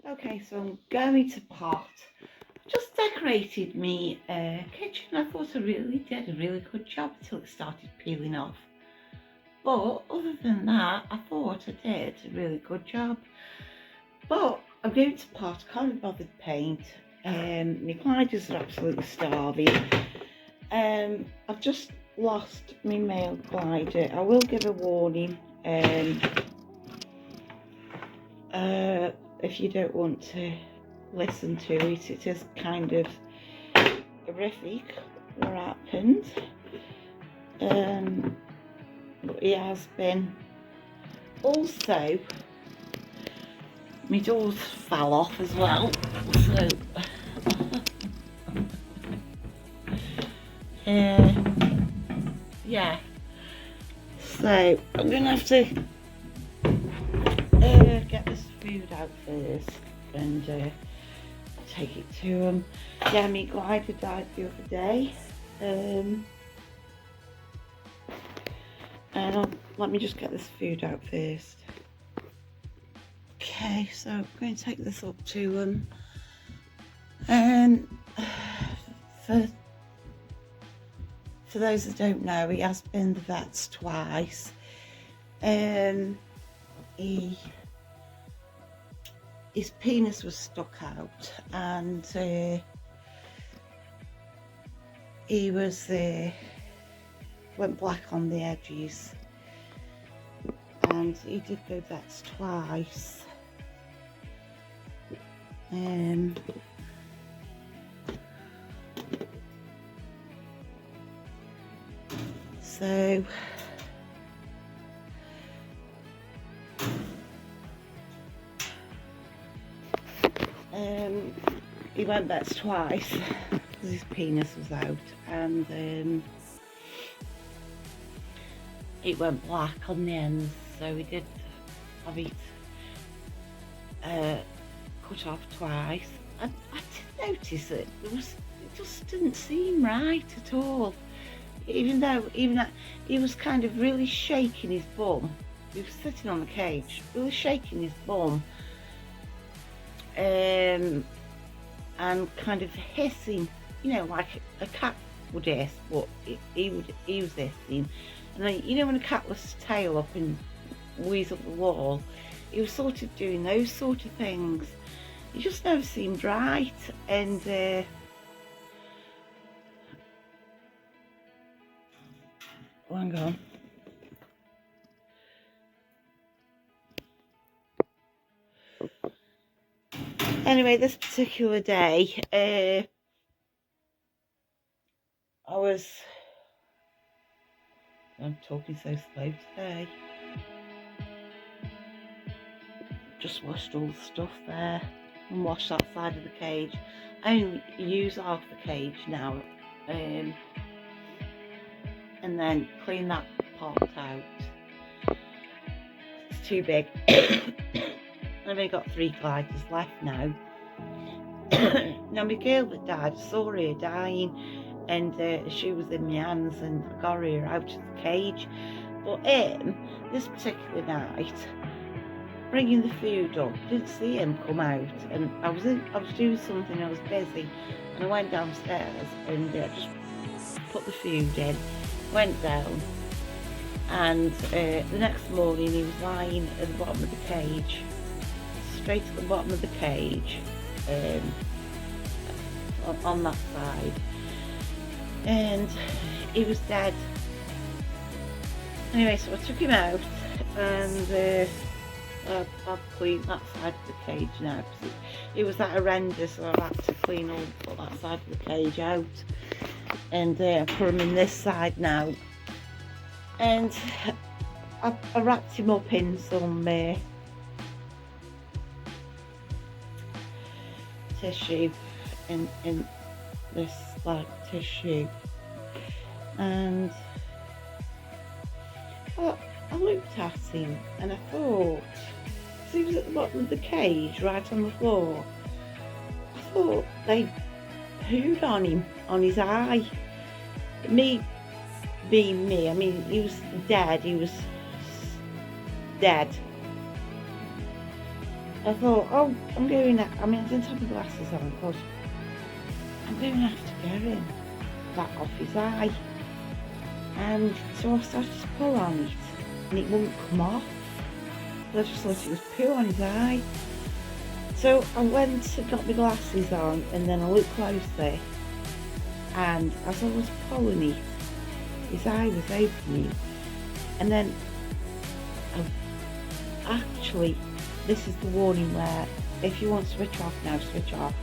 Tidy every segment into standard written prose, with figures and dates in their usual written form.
Okay, so I'm going to pot. I just decorated me kitchen. I thought I really did a really good job until it started peeling off. But other than that, I thought I did a really good job. But I'm going to pot. Can't be bothered to paint. My gliders are absolutely starving. I've just lost my male glider. I will give a warning. If you don't want to listen to it, it is kind of horrific what happened. But it has been. Also, my doors fell off as well, so yeah. So I'm gonna have to get this food out first and take it to them. Yeah, my glider died the other day. And let me just get this food out first. Okay, so I'm going to take this up to them. For those that don't know, he has been the vets twice. His penis was stuck out, and he was went black on the edges, and he did go vets twice. So he went vets twice because his penis was out, and it went black on the ends, so we did have it cut off twice. I did notice that it just didn't seem right at all. Even he was kind of really shaking his bum. He was sitting on the cage, really shaking his bum, and kind of hissing, like a cat would hiss, but he was hissing. And then, when a cat lifts its tail up and wheeze up the wall, he was sort of doing those sort of things. It just never seemed right, and hang on. Anyway, this particular day, I'm talking so slow today. Just washed all the stuff there and washed that side of the cage. I only use half the cage now, and then clean that part out. It's too big. I've only got 3 gliders left now. Now my girl that died, I saw her dying, and she was in my hands, and I got her out of the cage. But this particular night, bringing the food up, didn't see him come out, and I was doing something, I was busy, and I went downstairs and just put the food in, went down, and the next morning he was lying at the bottom of the cage, straight at the bottom of the cage, on that side, and he was dead. Anyway, so I took him out, and I've cleaned that side of the cage now, because it was that horrendous, so I've had to clean all that side of the cage out, and put him in this side now. And I wrapped him up in some tissue, in this like tissue, and I looked at him and I thought, because he was at the bottom of the cage, right on the floor, I thought they pooed on him, on his eye. Me being me, I mean, he was dead, I thought, oh, I'm going to, I mean, I didn't have my glasses on, because I'm going to have to get him that off his eye. And so I started to pull on it, and it wouldn't come off. I just thought it was poo on his eye. So I went and got my glasses on, and then I looked closely, and as I was pulling it, his eye was opening, and then actually, this is the warning where if you want to switch off now, switch off.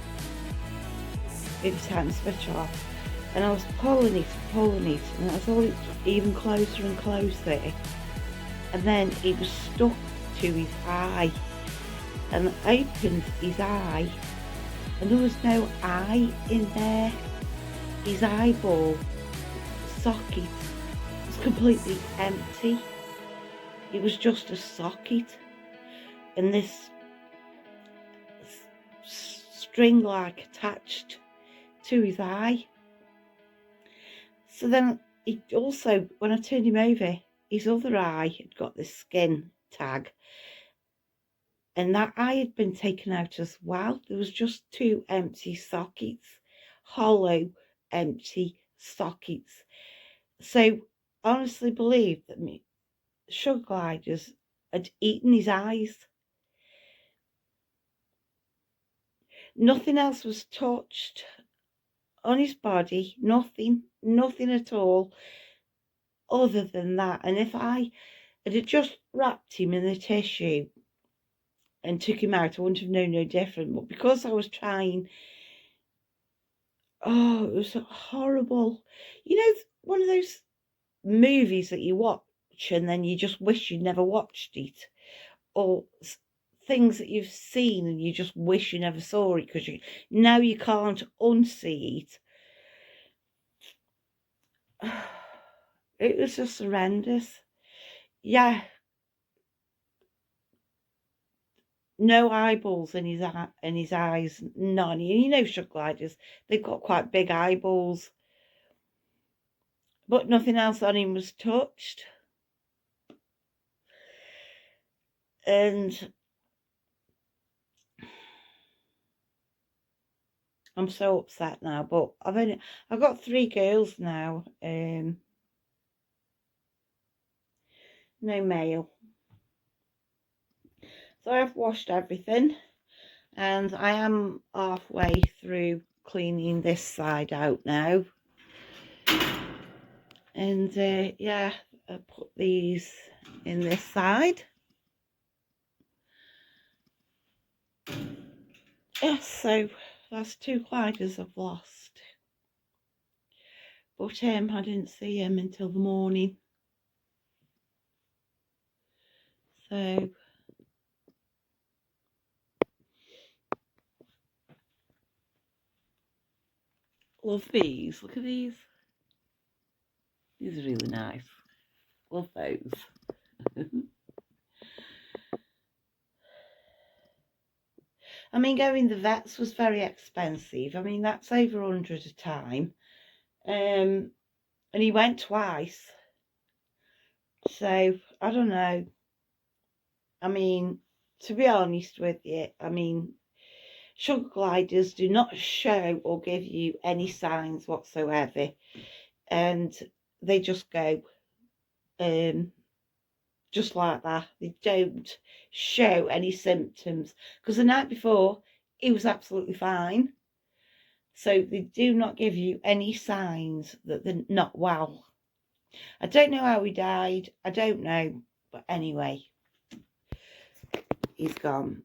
It's time to switch off. And I was pulling it, and I saw it even closer and closer, and then it was stuck to his eye, and I opened his eye, and there was no eye in there. His eyeball socket was completely empty. It was just a socket, and this string like attached to his eye. So then he also, when I turned him over, his other eye had got this skin tag, and that eye had been taken out as well. There was just 2 empty sockets, hollow, empty sockets. So I honestly believe that sugar gliders had eaten his eyes. Nothing else was touched on his body, nothing at all other than that. And if I had just wrapped him in the tissue and took him out, I wouldn't have known no different. But because I was trying, oh, it was horrible. You know, one of those movies that you watch and then you just wish you'd never watched it, or things that you've seen and you just wish you never saw it because now you can't unsee it. It was just horrendous. Yeah, no eyeballs in his eyes, none. You know, sugar gliders, they've got quite big eyeballs, but nothing else on him was touched. And I'm so upset now, but I've got 3 girls now, no male. So I've washed everything, and I am halfway through cleaning this side out now. And yeah, I put these in this side. Yes, so that's 2 gliders I've lost. But I didn't see him until the morning. So love these. Look at these. These are really nice. Love those. I mean, going the vets was very expensive. I mean, that's over 100 a time. And he went twice. So, I don't know. I mean, to be honest with you, I mean, sugar gliders do not show or give you any signs whatsoever. And they just go, just like that. They don't show any symptoms. Because the night before, he was absolutely fine. So they do not give you any signs that they're not well. I don't know how he died. I don't know. But anyway, he's gone.